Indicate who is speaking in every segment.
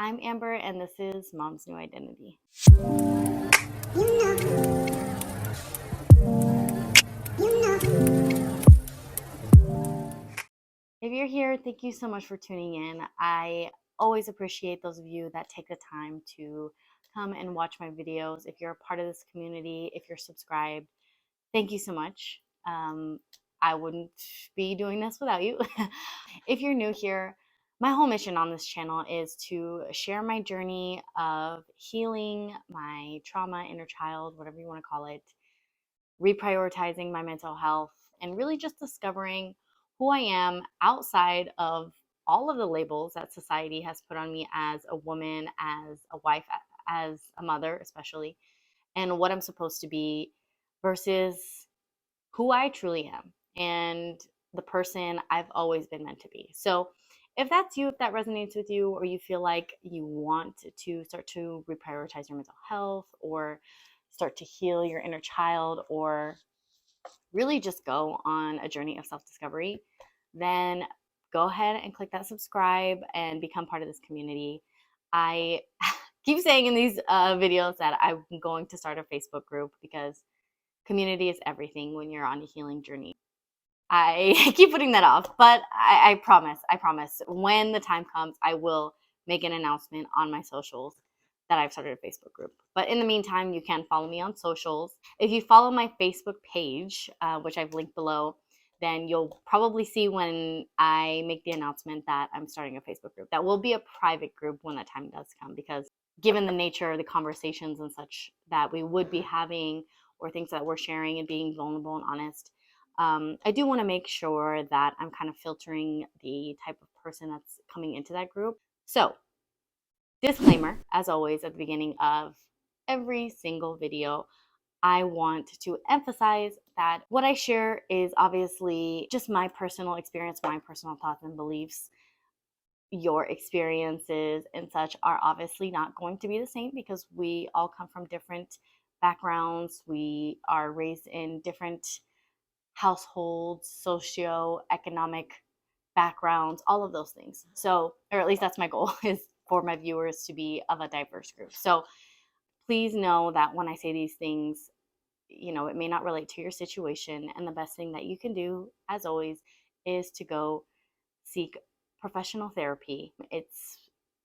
Speaker 1: I'm Amber, and this is Mom's New Identity. If you're here, thank you so much for tuning in. I always appreciate those of you that take the time to come and watch my videos. If you're a part of this community, if you're subscribed, thank you so much. I wouldn't be doing this without you. If you're new here, my whole mission on this channel is to share my journey of healing my trauma, inner child, whatever you want to call it, reprioritizing my mental health, and really just discovering who I am outside of all of the labels that society has put on me as a woman, as a wife, as a mother, especially, and what I'm supposed to be versus who I truly am and the person I've always been meant to be. So, if that's you, if that resonates with you, or you feel like you want to start to reprioritize your mental health or start to heal your inner child or really just go on a journey of self discovery, then go ahead and click that subscribe and become part of this community. I keep saying in these videos that I'm going to start a Facebook group because community is everything when you're on a healing journey. I keep putting that off, but I promise, when the time comes, I will make an announcement on my socials that I've started a Facebook group. But in the meantime, you can follow me on socials. If you follow my Facebook page, which I've linked below, then you'll probably see when I make the announcement that I'm starting a Facebook group. That will be a private group when that time does come, because given the nature of the conversations and such that we would be having, or things that we're sharing and being vulnerable and honest, I do want to make sure that I'm kind of filtering the type of person that's coming into that group. So, disclaimer, as always, at the beginning of every single video, I want to emphasize that what I share is obviously just my personal experience, my personal thoughts and beliefs. Your experiences and such are obviously not going to be the same because we all come from different backgrounds. We are raised in different households, socio-economic backgrounds, all of those things. So, or at least that's my goal, is for my viewers to be of a diverse group. So please know that when I say these things, it may not relate to your situation. And the best thing that you can do, as always, is to go seek professional therapy.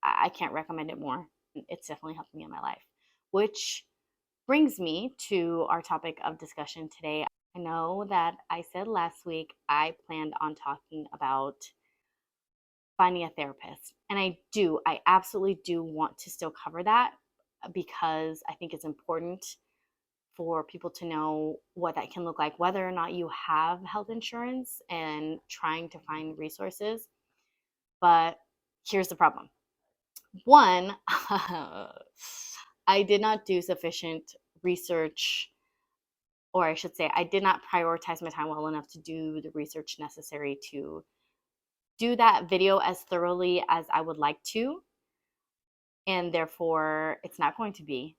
Speaker 1: I can't recommend it more. It's definitely helped me in my life. Which brings me to our topic of discussion today. I know that I said last week I planned on talking about finding a therapist. And I absolutely do want to still cover that because I think it's important for people to know what that can look like, whether or not you have health insurance and trying to find resources. But here's the problem. One, I did not do sufficient research, or I should say, I did not prioritize my time well enough to do the research necessary to do that video as thoroughly as I would like to. And therefore, it's not going to be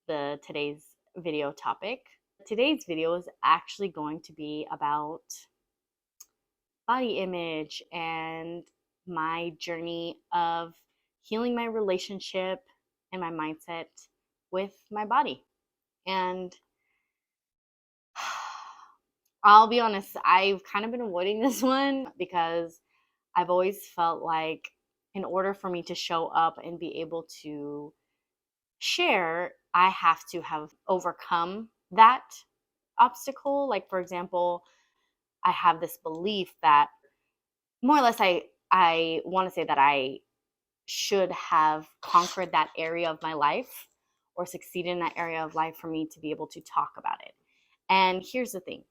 Speaker 1: today's video topic. Today's video is actually going to be about body image and my journey of healing my relationship and my mindset with my body. And I'll be honest, I've kind of been avoiding this one because I've always felt like in order for me to show up and be able to share, I have to have overcome that obstacle. Like, for example, I have this belief that more or less I want to say that I should have conquered that area of my life or succeeded in that area of life for me to be able to talk about it. And here's the thing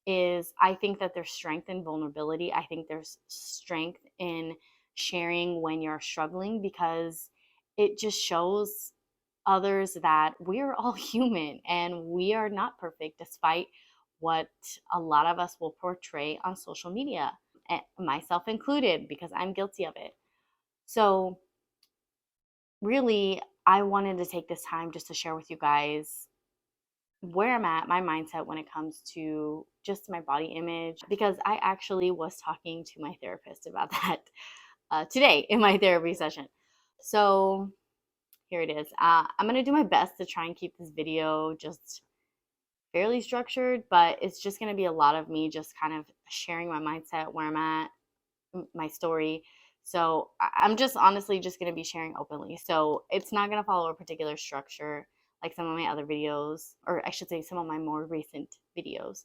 Speaker 1: is I think that there's strength in vulnerability. I think there's strength in sharing when you're struggling because it just shows others that we're all human and we are not perfect despite what a lot of us will portray on social media, myself included, because I'm guilty of it. So really, I wanted to take this time just to share with you guys where I'm at, my mindset when it comes to just my body image, because I actually was talking to my therapist about that today in my therapy session. So here it is. I'm going to do my best to try and keep this video just fairly structured, but it's just going to be a lot of me just kind of sharing my mindset, where I'm at, my story. So I'm just honestly just going to be sharing openly. So it's not going to follow a particular structure like some of my other videos, or I should say some of my more recent videos.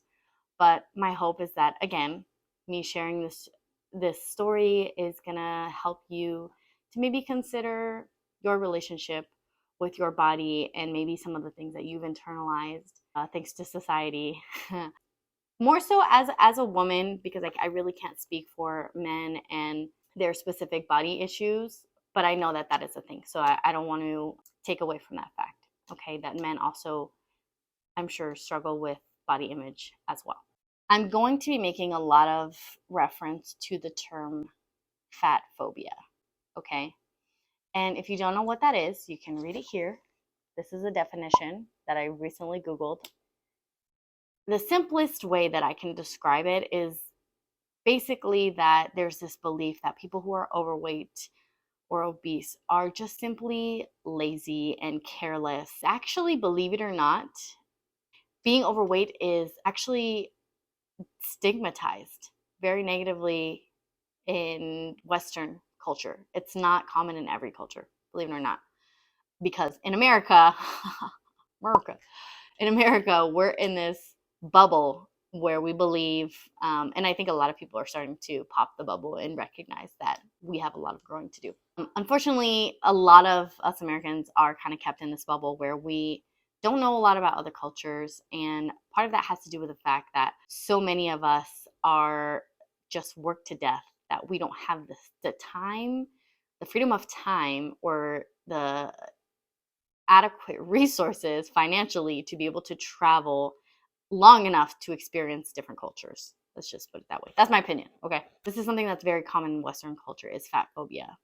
Speaker 1: But my hope is that, again, me sharing this story is going to help you to maybe consider your relationship with your body and maybe some of the things that you've internalized thanks to society. More so as a woman, because like I really can't speak for men and their specific body issues, but I know that that is a thing. So I don't want to take away from that fact. Okay, that men also, I'm sure, struggle with body image as well. I'm going to be making a lot of reference to the term fat phobia. Okay, and if you don't know what that is, you can read it here. This is a definition that I recently Googled. The simplest way that I can describe it is basically that there's this belief that people who are overweight or obese are just simply lazy and careless. Actually, believe it or not, being overweight is actually stigmatized very negatively in Western culture. It's not common in every culture, believe it or not. Because in America, America, in America, we're in this bubble where we believe, and I think a lot of people are starting to pop the bubble and recognize that we have a lot of growing to do. Unfortunately, a lot of us Americans are kind of kept in this bubble where we don't know a lot about other cultures. And part of that has to do with the fact that so many of us are just worked to death, that we don't have the time, the freedom of time, or the adequate resources financially to be able to travel long enough to experience different cultures. Let's just put it that way. That's my opinion. Okay. This is something that's very common in Western culture, is fat phobia.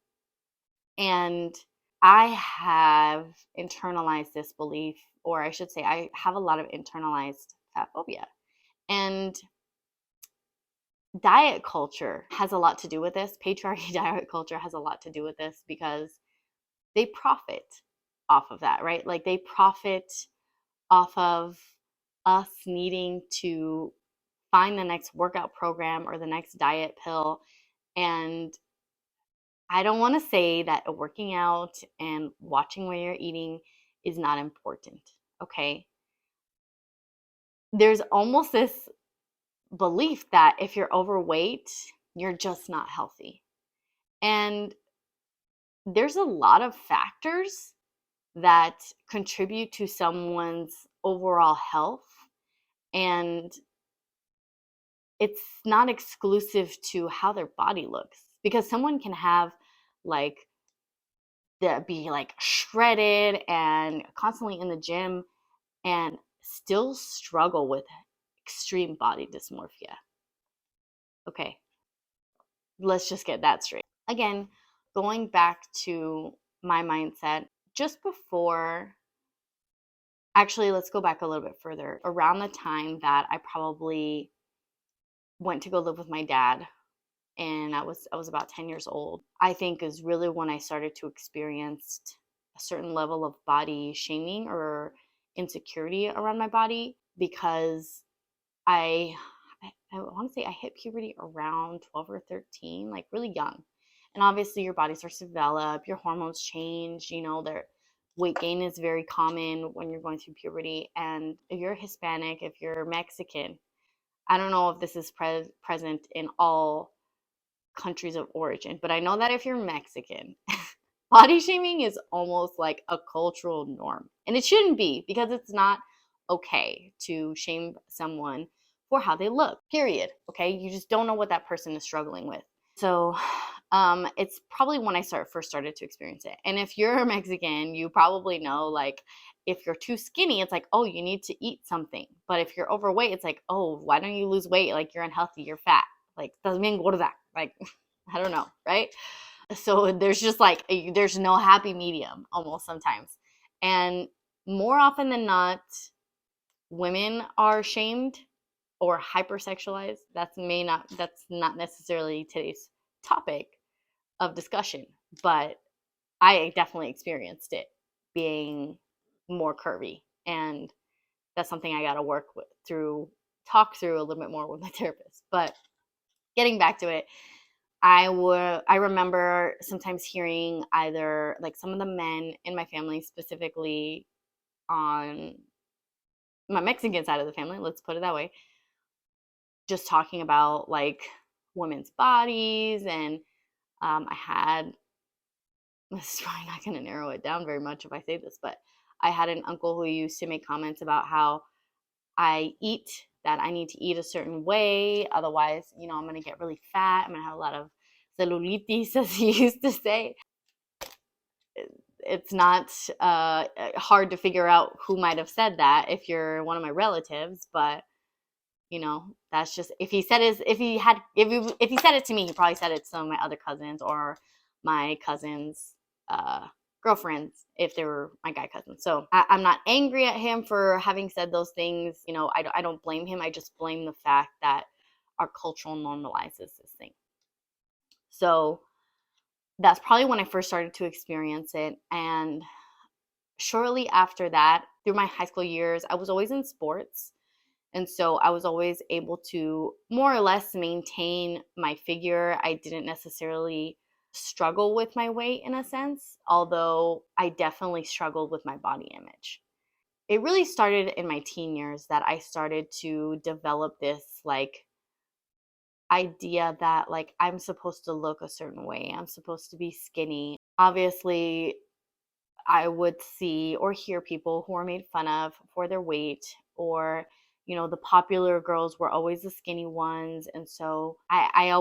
Speaker 1: And I have internalized this belief, or I should say, I have a lot of internalized fat phobia. And diet culture has a lot to do with this. Patriarchy diet culture has a lot to do with this because they profit off of that, right? Like they profit off of us needing to find the next workout program or the next diet pill. And I don't want to say that working out and watching what you're eating is not important, okay? There's almost this belief that if you're overweight, you're just not healthy. And there's a lot of factors that contribute to someone's overall health. And it's not exclusive to how their body looks, because someone can have like be like shredded and constantly in the gym and still struggle with extreme body dysmorphia. Okay, let's just get that straight. Again, going back to my mindset, just before, actually, let's go back a little bit further. Around the time that I probably went to go live with my dad, and I was about 10 years old, I think is really when I started to experience a certain level of body shaming or insecurity around my body, because I I want to say I hit puberty around 12 or 13, like really young. And obviously your body starts to develop, your hormones change, their weight gain is very common when you're going through puberty. And if you're Hispanic, if you're Mexican, I don't know if this is present in all countries of origin, but I know that if you're Mexican, body shaming is almost like a cultural norm. And it shouldn't be, because it's not okay to shame someone for how they look, period. Okay. You just don't know what that person is struggling with. So it's probably when I first started to experience it. And if you're Mexican, you probably know, like, if you're too skinny, it's like, oh, you need to eat something. But if you're overweight, it's like, oh, why don't you lose weight? Like, you're unhealthy, you're fat. Like, estás bien gorda. Like, I don't know, right? So there's just like, there's no happy medium almost sometimes. And more often than not, women are shamed or hypersexualized. That's not necessarily today's topic of discussion, but I definitely experienced it being more curvy. And that's something I got to talk through a little bit more with my therapist. But getting back to it, I remember sometimes hearing either like some of the men in my family, specifically on my Mexican side of the family, let's put it that way, just talking about like women's bodies. And I had, this is probably not going to narrow it down very much if I say this, but I had an uncle who used to make comments about how that I need to eat a certain way. Otherwise, I'm going to get really fat. I'm going to have a lot of cellulitis, as he used to say. It's not hard to figure out who might have said that if you're one of my relatives, but that's just, if he said it to me, he probably said it to some of my other cousins or my cousins' girlfriends if they were my guy cousins. So I'm not angry at him for having said those things. I don't blame him. I just blame the fact that our culture normalizes this thing. So that's probably when I first started to experience it. And shortly after that, through my high school years, I was always in sports. And so I was always able to more or less maintain my figure. I didn't necessarily struggle with my weight in a sense, although I definitely struggled with my body image. It really started in my teen years that I started to develop this like idea that like I'm supposed to look a certain way. I'm supposed to be skinny. Obviously, I would see or hear people who are made fun of for their weight, or the popular girls were always the skinny ones. And so I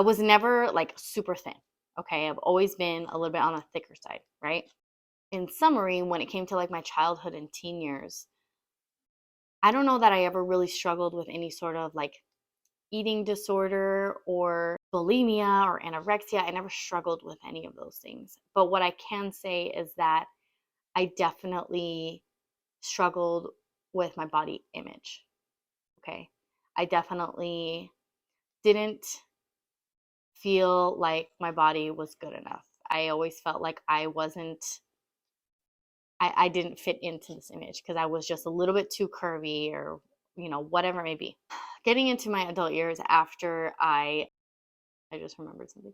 Speaker 1: was never like super thin. Okay, I've always been a little bit on the thicker side, right? In summary, when it came to like my childhood and teen years, I don't know that I ever really struggled with any sort of like eating disorder or bulimia or anorexia. I never struggled with any of those things. But what I can say is that I definitely struggled with my body image. Okay. I definitely didn't feel like my body was good enough. I always felt like I didn't fit into this image because I was just a little bit too curvy or, whatever it may be. Getting into my adult years I just remembered something.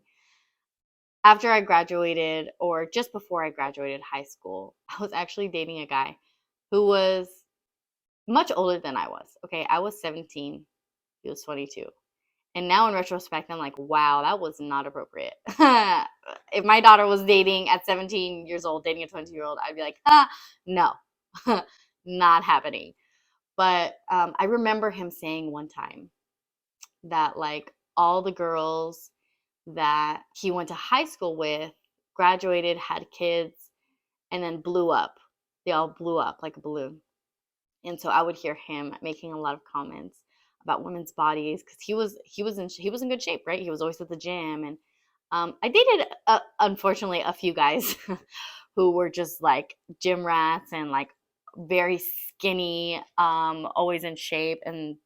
Speaker 1: After I graduated, or just before I graduated high school, I was actually dating a guy who was much older than I was. Okay, I was 17, he was 22. And now in retrospect, I'm like, wow, that was not appropriate. If my daughter was dating at 17 years old, dating a 22-year-old, I'd be like, no, not happening. But I remember him saying one time that like all the girls that he went to high school with graduated, had kids, and then blew up. They all blew up like a balloon. And so I would hear him making a lot of comments about women's bodies because he was in good shape, right? He was always at the gym. And I dated unfortunately a few guys who were just like gym rats and like very skinny, always in shape. And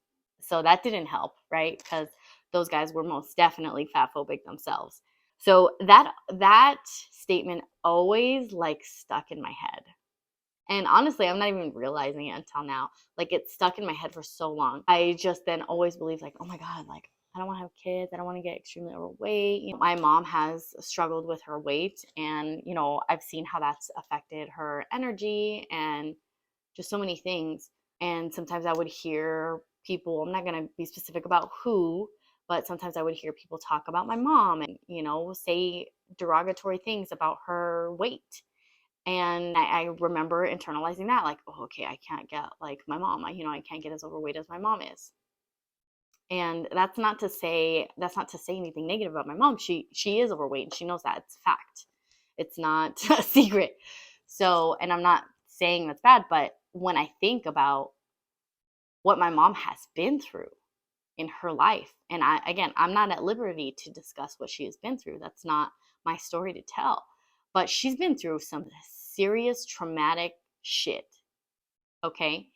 Speaker 1: so that didn't help, right? Because those guys were most definitely fat phobic themselves. So that statement always like stuck in my head. And honestly, I'm not even realizing it until now. Like it's stuck in my head for so long. I just then always believed like, oh my God, like I don't want to have kids. I don't want to get extremely overweight. My mom has struggled with her weight, and I've seen how that's affected her energy and just so many things. And sometimes I would hear people, I'm not going to be specific about who, but sometimes I would hear people talk about my mom and, say derogatory things about her weight. And I remember internalizing that, like, oh, okay, I can't get like my mom. I can't get as overweight as my mom is. And that's not to say anything negative about my mom. She is overweight and she knows that. It's fact. It's not a secret. So, and I'm not saying that's bad, but when I think about what my mom has been through in her life, and I'm not at liberty to discuss what she has been through. That's not my story to tell. But she's been through some serious traumatic shit. Okay?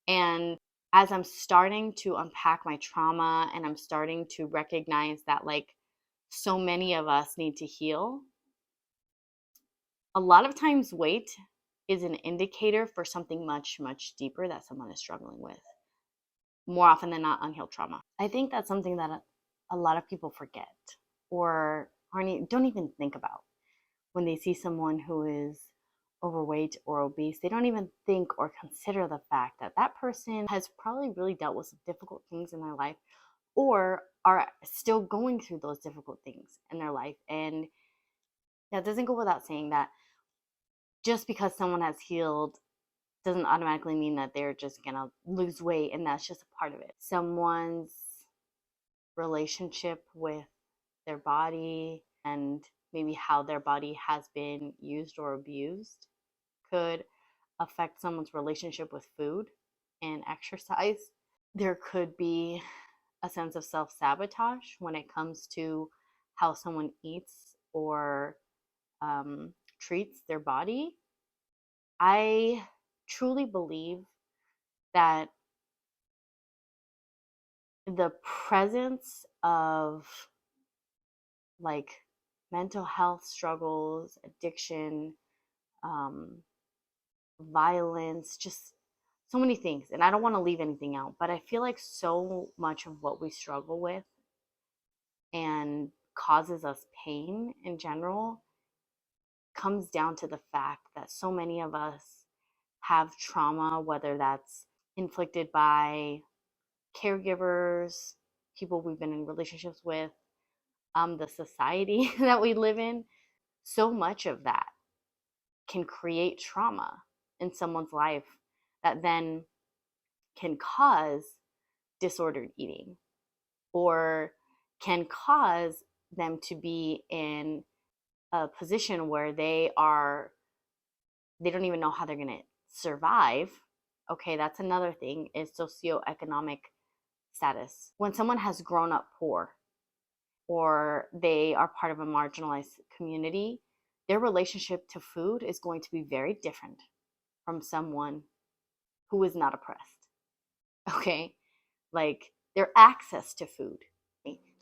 Speaker 1: And as I'm starting to unpack my trauma and I'm starting to recognize that like so many of us need to heal, A lot of times weight is an indicator for something much, much deeper that someone is struggling with. More often than not, unhealed trauma. I think that's something that a lot of people forget or don't even think about when they see someone who is overweight or obese. They don't even think or consider the fact that that person has probably really dealt with some difficult things in their life or are still going through those difficult things in their life. And that doesn't go without saying that just because someone has healed doesn't automatically mean that they're just gonna lose weight, and that's just a part of it. Someone's relationship with their body and maybe how their body has been used or abused could affect someone's relationship with food and exercise. There could be a sense of self sabotage when it comes to how someone eats or treats their body. I truly believe that the presence of like mental health struggles, addiction, um, violence, just so many things. And I don't want to leave anything out, but I feel like so much of what we struggle with and causes us pain in general comes down to the fact that so many of us have trauma, whether that's inflicted by caregivers, people we've been in relationships with, the society that we live in. So much of that can create trauma in someone's life that then can cause disordered eating or can cause them to be in a position where they don't even know how they're going to survive. Okay, that's another thing, is socioeconomic status. When someone has grown up poor or they are part of a marginalized community, their relationship to food is going to be very different from someone who is not oppressed. Okay, like their access to food,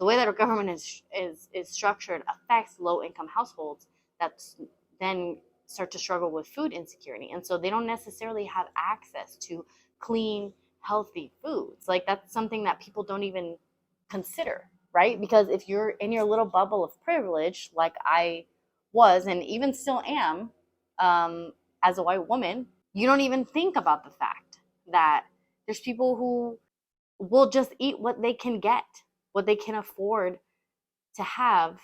Speaker 1: the way that our government is structured affects low income households that then start to struggle with food insecurity, and so they don't necessarily have access to clean, healthy foods. Like that's something that people don't even consider, right? Because if you're in your little bubble of privilege, like I was and even still am, as a white woman, you don't even think about the fact that there's people who will just eat what they can get, what they can afford to have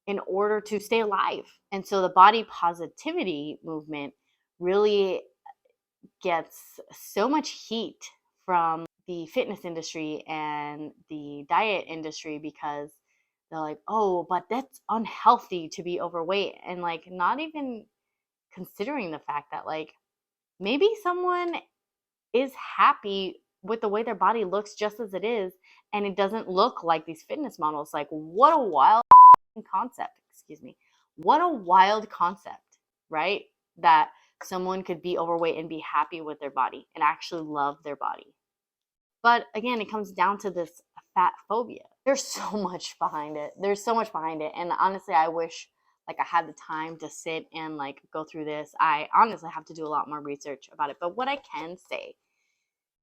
Speaker 1: in order to stay alive. And so the body positivity movement really gets so much heat from the fitness industry and the diet industry because they're like, oh, but that's unhealthy to be overweight. And like, not even considering the fact that like maybe someone is happy with the way their body looks just as it is, and it doesn't look like these fitness models. Like, what a wild concept. Excuse me. What a wild concept, right? That someone could be overweight and be happy with their body and actually love their body. But again, it comes down to this fat phobia. There's so much behind it. There's so much behind it. And honestly, I wish like I had the time to sit and like go through this. I honestly have to do a lot more research about it. But what I can say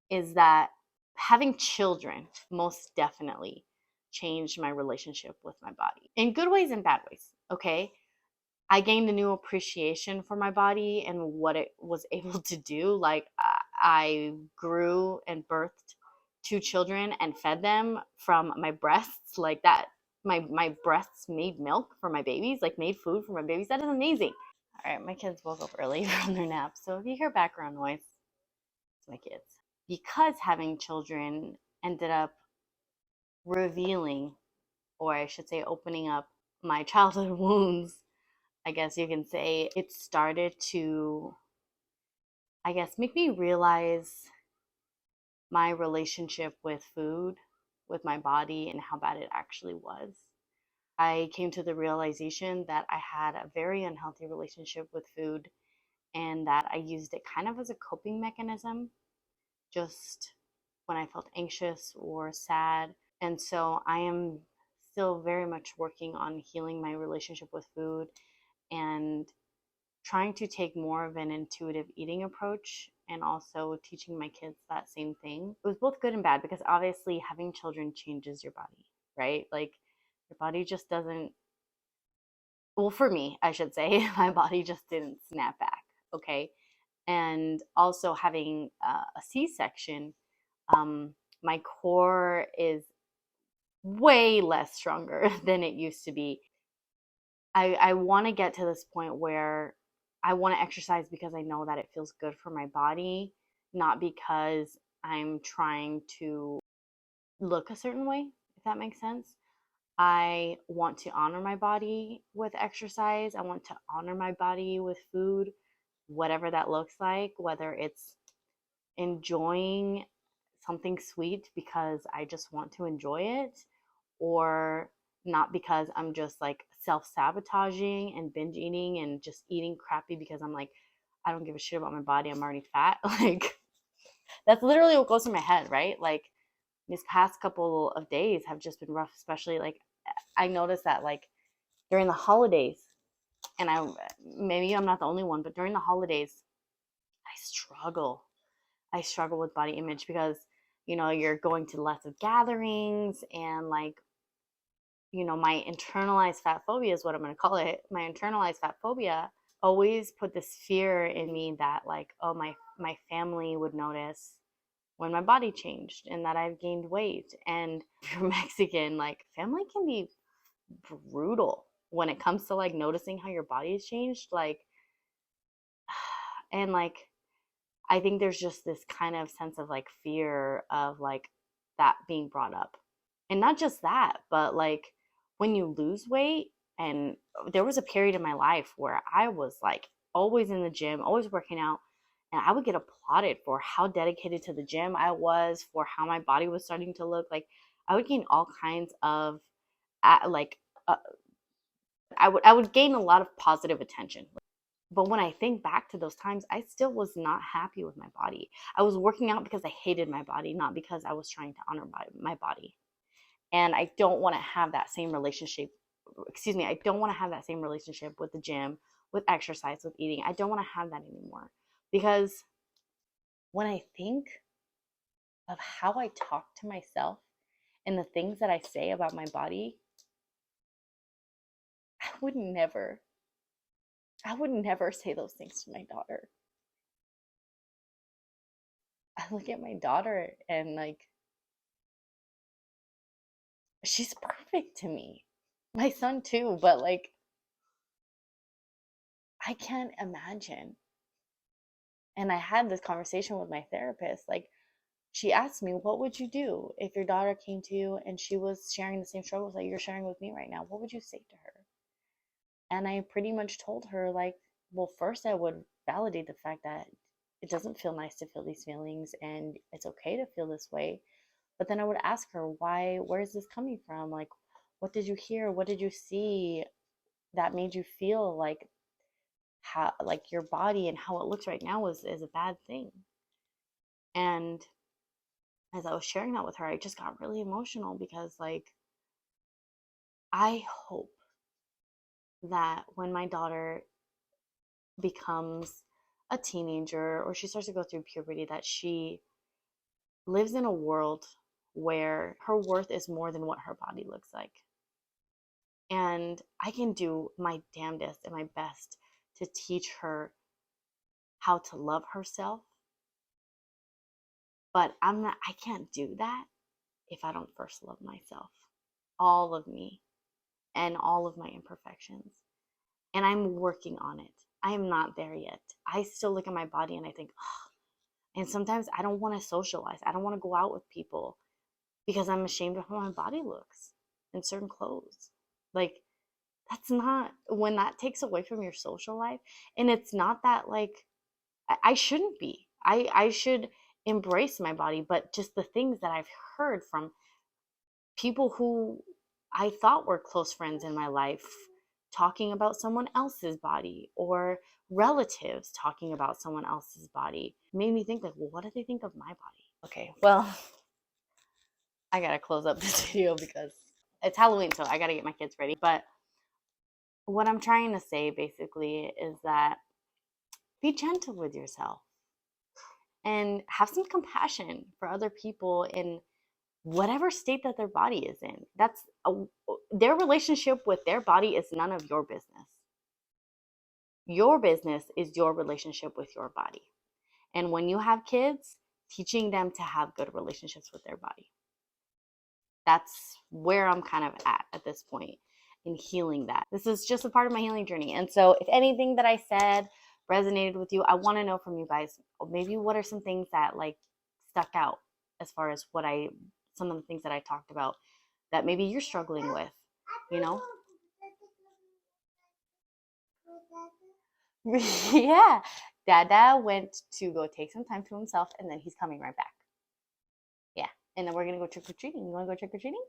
Speaker 1: is that having children most definitely changed my relationship with my body in good ways and bad ways. Okay. I gained a new appreciation for my body and what it was able to do. Like, I grew and birthed two children and fed them from my breasts, like that. My breasts made milk for my babies, like made food for my babies. That is amazing. All right, my kids woke up early from their nap, so if you hear background noise, it's my kids. Because having children ended up revealing, or I should say opening up, my childhood wounds, I guess you can say, it started to, I guess, make me realize my relationship with food, with my body, and how bad it actually was. I came to the realization that I had a very unhealthy relationship with food and that I used it kind of as a coping mechanism, just when I felt anxious or sad. And so I am still very much working on healing my relationship with food and trying to take more of an intuitive eating approach and also teaching my kids that same thing. It was both good and bad because obviously having children changes your body, right? Like your body just doesn't, well, for me, I should say, my body just didn't snap back, okay? And also having a C-section, my core is way less stronger than it used to be. I want to get to this point where I want to exercise because I know that it feels good for my body, not because I'm trying to look a certain way, if that makes sense. I want to honor my body with exercise. I want to honor my body with food, whatever that looks like, whether it's enjoying something sweet because I just want to enjoy it, or not because I'm just like self sabotaging and binge eating and just eating crappy because I'm like, I don't give a shit about my body. I'm already fat. Like, that's literally what goes through my head, right? Like, these past couple of days have just been rough, especially like I noticed that like during the holidays, and maybe I'm not the only one, but during the holidays, I struggle I struggle with body image because, you're going to less of gatherings and like, my internalized fat phobia is what I'm going to call it. My internalized fat phobia always put this fear in me that like, oh, my family would notice when my body changed and that I've gained weight. And if you're Mexican, like family can be brutal when it comes to like noticing how your body has changed. Like, and like I think there's just this kind of sense of like fear of like that being brought up. And not just that, but like when you lose weight, and there was a period in my life where I was like always in the gym, always working out, and I would get applauded for how dedicated to the gym I was, for how my body was starting to look. Like I would gain all kinds of like uh, I would gain a lot of positive attention. But when I think back to those times, I still was not happy with my body. I was working out because I hated my body, not because I was trying to honor my body. And I don't want to have that same relationship. Excuse me, I don't want to have that same relationship with the gym, with exercise, with eating. I don't want to have that anymore. Because when I think of how I talk to myself and the things that I say about my body, I would never, I would never say those things to my daughter. I look at my daughter and like, she's perfect to me. My son too, but like I can't imagine. And I had this conversation with my therapist. Like she asked me, "What would you do if your daughter came to you and she was sharing the same struggles that you're sharing with me right now? What would you say to her?" And I pretty much told her like, "Well, first I would validate the fact that it doesn't feel nice to feel these feelings and it's okay to feel this way. But then I would ask her, why, where is this coming from? Like, what did you hear? What did you see that made you feel like how like your body and how it looks right now is a bad thing?" And as I was sharing that with her, I just got really emotional because like I hope that when my daughter becomes a teenager or she starts to go through puberty, that she lives in a world where her worth is more than what her body looks like. And I can do my damnedest and my best to teach her how to love herself, but I can't do that if I don't first love myself, all of me and all of my imperfections. And I'm working on it. I am not there yet. I still look at my body and I think, oh, and sometimes I don't want to socialize. I don't want to go out with people because I'm ashamed of how my body looks in certain clothes. Like, that's not, when that takes away from your social life, and it's not that like, I shouldn't be. I should embrace my body, but just the things that I've heard from people who I thought were close friends in my life talking about someone else's body, or relatives talking about someone else's body, made me think like, well, what do they think of my body? Okay, well, I gotta close up this video because it's Halloween, so I gotta get my kids ready. But what I'm trying to say basically is that Be gentle with yourself and have some compassion for other people in whatever state that their body is in. Their relationship with their body is none of your business. Your business is your relationship with your body. And when you have kids, teaching them to have good relationships with their body. That's where I'm kind of at this point in healing that. This is just a part of my healing journey. And so if anything that I said resonated with you, I want to know from you guys, maybe what are some things that like stuck out as far as some of the things that I talked about that maybe you're struggling with, you know? Yeah. Dada went to go take some time to himself and then he's coming right back. Yeah. And then we're going to go trick or treating. You want to go trick or treating?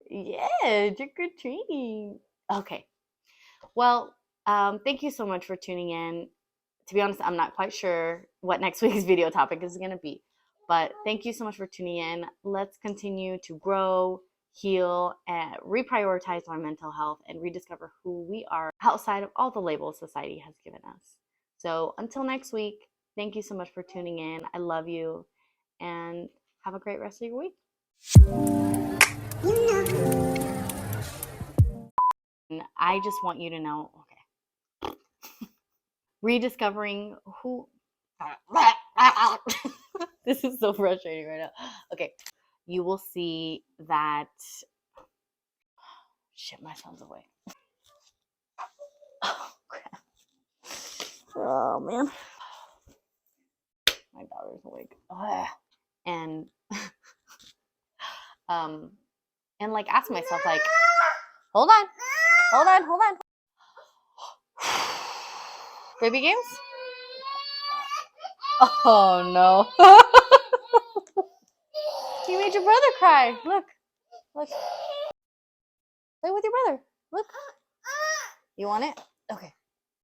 Speaker 1: Yeah, trick or treating. Okay. Well, thank you so much for tuning in. To be honest, I'm not quite sure what next week's video topic is going to be, but thank you so much for tuning in. Let's continue to grow, heal, and reprioritize our mental health and rediscover who we are outside of all the labels society has given us. So until next week, thank you so much for tuning in. I love you and have a great rest of your week. And I just want you to know, okay, rediscovering who. This is so frustrating right now. Okay, you will see that. Shit, my son's awake. Oh, crap. Oh, man. My daughter's awake. And, and like ask myself, like, hold on. Baby games? Oh, no. You made your brother cry. Look. Play with your brother. Look. You want it? Okay.